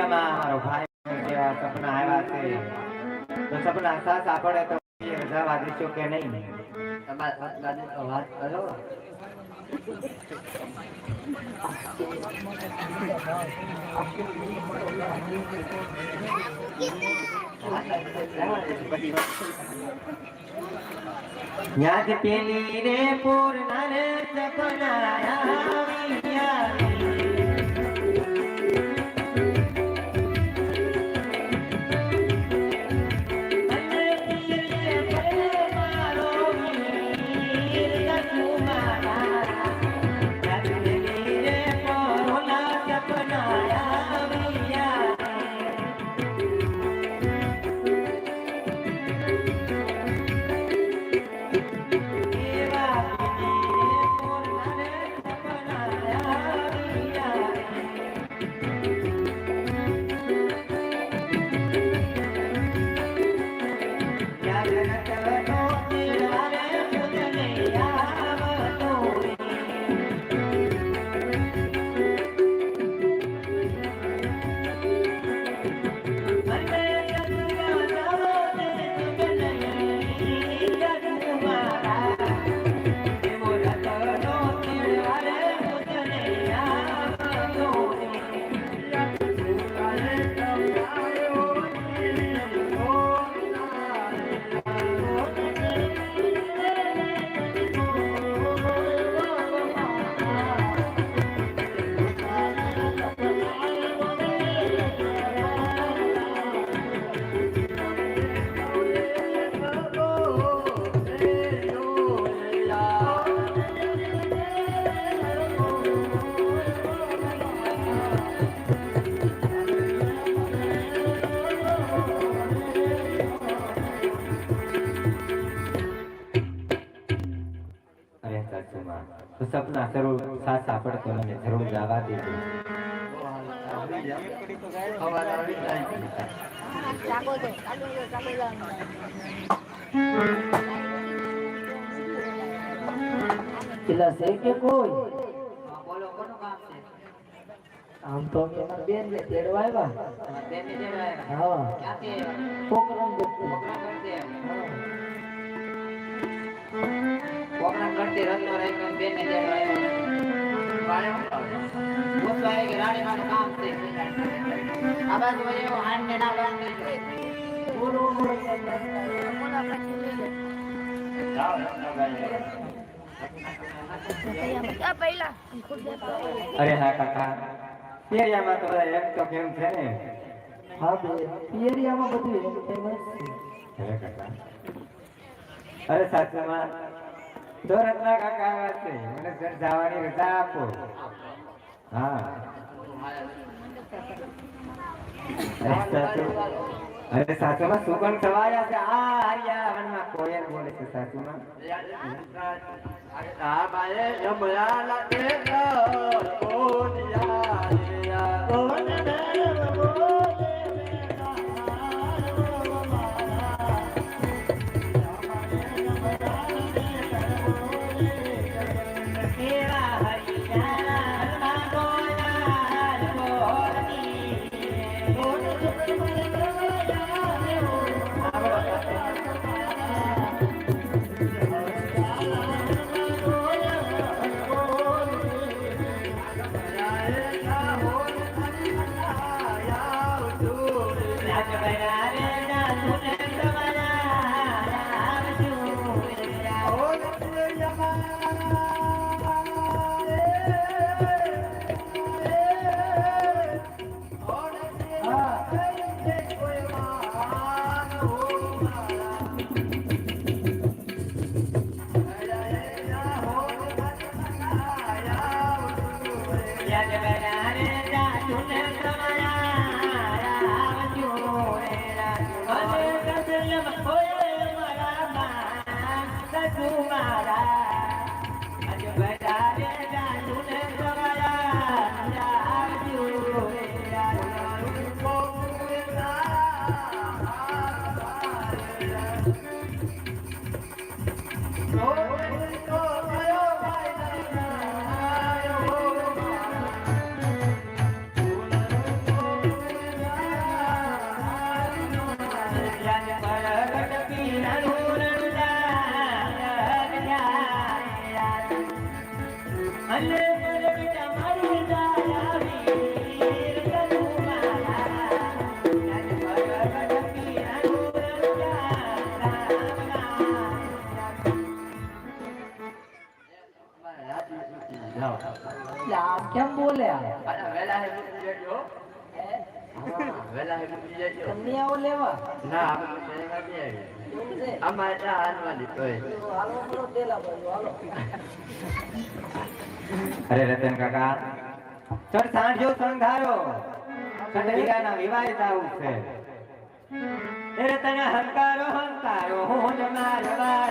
મારો ભાઈ કેવા સપના આવ્યા છે તો સપના સાચા પડે તો જવા દેશો કે નહીં? વાત કરો. યાદ પેલી રે પૂર્ણ રે સપના સપના જરૂર સાચા પડતો મને જરૂર જવા દેજો. પેલા છે કે કોઈ? બોલો કોનું કામ છે? આમ તો એના બેન ને તેડવા આવ્યા. બેન ને તેડવા આવ્યા? હા. ક્યાંથી? પોકરણ કરતે. પોકરણ કરતે રસ્તો રાખ્યો બેન ને તેડવા આવ્યા. પૂછવા કે રાણી મારું કામ છે. આ બાજુ એવો હાન ને ના બાંધ કરી બોલો બોલો. અરે હા કાકા, પેરિયામાં તો બધા એક તો કેમ છે ને? હા બે પેરિયામાં બધું એમ ફેમસ છે. અરે કાકા, અરે સાચુમાં દોરતના કાકા આવ્યા છે, મને ઘર જવાની રજા આપો. હા અરે સાચુમાં સુગંધ સવાયા છે. આ હરિયા વનમાં કોયલ બોલે છે સાચુમાં. આ બાએ જમલા લાગે અરે વેલા હે મૂકી દેજો હા વેલા હે મૂકી દેજો તમને આવો લેવા ના આપણે શહેરમાં નહીં આવી એવું છે અમારે ત્યાં હાલવાની તોય હાલો બોલો પેલા બાજુ હાલો અરે રતન કાકા ચડ સાંજો સંઘારો કંડવીરાના વિવાહ જાવું છે એ રતન હંકારો હંકારો હું મારવા